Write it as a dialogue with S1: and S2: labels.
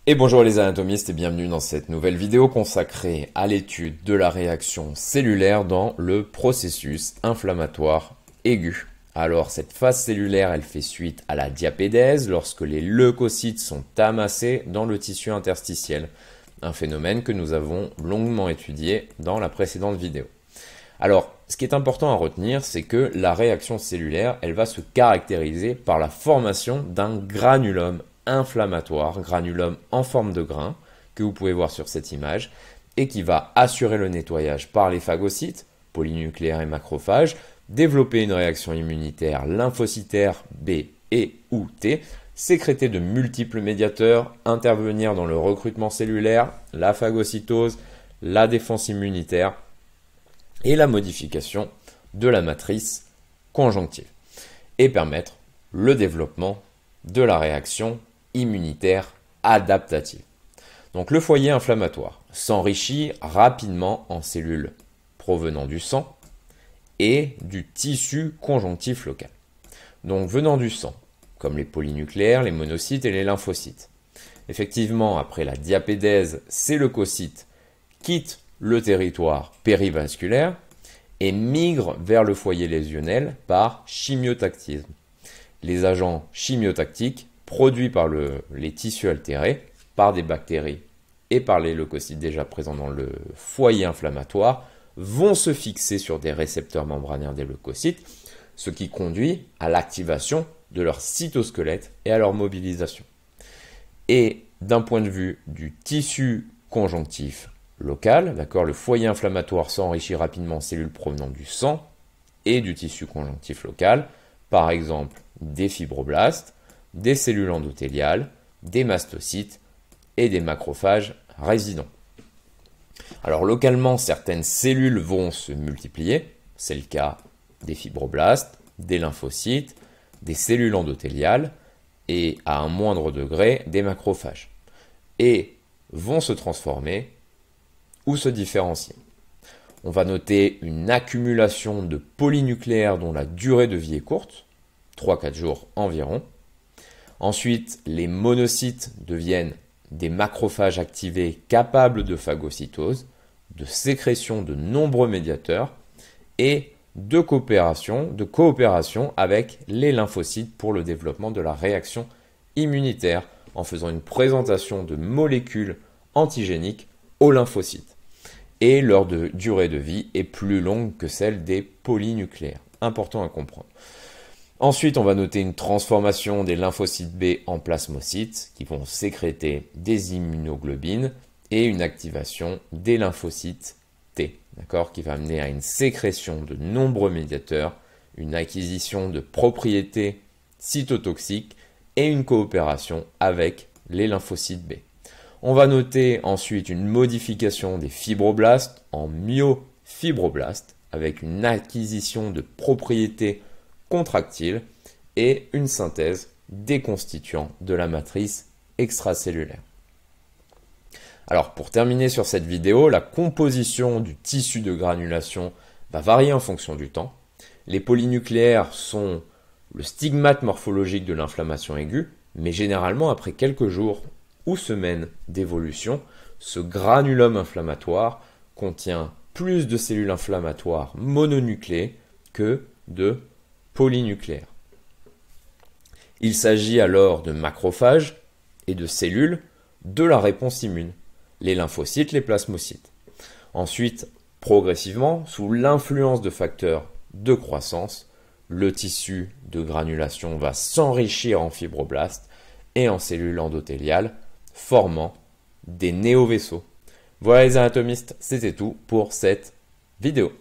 S1: Et bonjour les anatomistes et bienvenue dans cette nouvelle vidéo consacrée à l'étude de la réaction cellulaire dans le processus inflammatoire aigu. Alors cette phase cellulaire, elle fait suite à la diapédèse lorsque les leucocytes sont amassés dans le tissu interstitiel, un phénomène que nous avons longuement étudié dans la précédente vidéo. Alors, ce qui est important à retenir, c'est que la réaction cellulaire, elle va se caractériser par la formation d'un granulome inflammatoire, granulome en forme de grain, que vous pouvez voir sur cette image, et qui va assurer le nettoyage par les phagocytes, polynucléaires et macrophages, développer une réaction immunitaire lymphocytaire B et ou T, sécréter de multiples médiateurs, intervenir dans le recrutement cellulaire, la phagocytose, la défense immunitaire, et la modification de la matrice conjonctive et permettre le développement de la réaction immunitaire adaptative. Donc le foyer inflammatoire s'enrichit rapidement en cellules provenant du sang et du tissu conjonctif local. Donc venant du sang, comme les polynucléaires, les monocytes et les lymphocytes. Effectivement, après la diapédèse, ces leucocytes quittent le territoire périvasculaire et migrent vers le foyer lésionnel par chimiotactisme. Les agents chimiotactiques produits par les tissus altérés, par des bactéries et par les leucocytes déjà présents dans le foyer inflammatoire, vont se fixer sur des récepteurs membranaires des leucocytes, ce qui conduit à l'activation de leur cytosquelette et à leur mobilisation. Et d'un point de vue du tissu conjonctif local, d'accord, le foyer inflammatoire s'enrichit rapidement en cellules provenant du sang et du tissu conjonctif local, par exemple des fibroblastes, des cellules endothéliales, des mastocytes et des macrophages résidents. Alors localement, certaines cellules vont se multiplier, c'est le cas des fibroblastes, des lymphocytes, des cellules endothéliales et à un moindre degré des macrophages, et vont se transformer ou se différencier. On va noter une accumulation de polynucléaires dont la durée de vie est courte, 3-4 jours environ. Ensuite, les monocytes deviennent des macrophages activés capables de phagocytose, de sécrétion de nombreux médiateurs et de coopération avec les lymphocytes pour le développement de la réaction immunitaire en faisant une présentation de molécules antigéniques aux lymphocytes. Et leur durée de vie est plus longue que celle des polynucléaires. Important à comprendre. Ensuite, on va noter une transformation des lymphocytes B en plasmocytes qui vont sécréter des immunoglobines et une activation des lymphocytes T, d'accord, qui va amener à une sécrétion de nombreux médiateurs, une acquisition de propriétés cytotoxiques et une coopération avec les lymphocytes B. On va noter ensuite une modification des fibroblastes en myofibroblastes avec une acquisition de propriétés contractiles et une synthèse des constituants de la matrice extracellulaire. Alors pour terminer sur cette vidéo, la composition du tissu de granulation va varier en fonction du temps. Les polynucléaires sont le stigmate morphologique de l'inflammation aiguë, mais généralement après quelques jours ou semaines d'évolution, ce granulome inflammatoire contient plus de cellules inflammatoires mononucléées que de polynucléaires. Il s'agit alors de macrophages et de cellules de la réponse immune, les lymphocytes, les plasmocytes. Ensuite, progressivement, sous l'influence de facteurs de croissance, le tissu de granulation va s'enrichir en fibroblastes et en cellules endothéliales, formant des néovaisseaux. Voilà les anatomistes, c'était tout pour cette vidéo.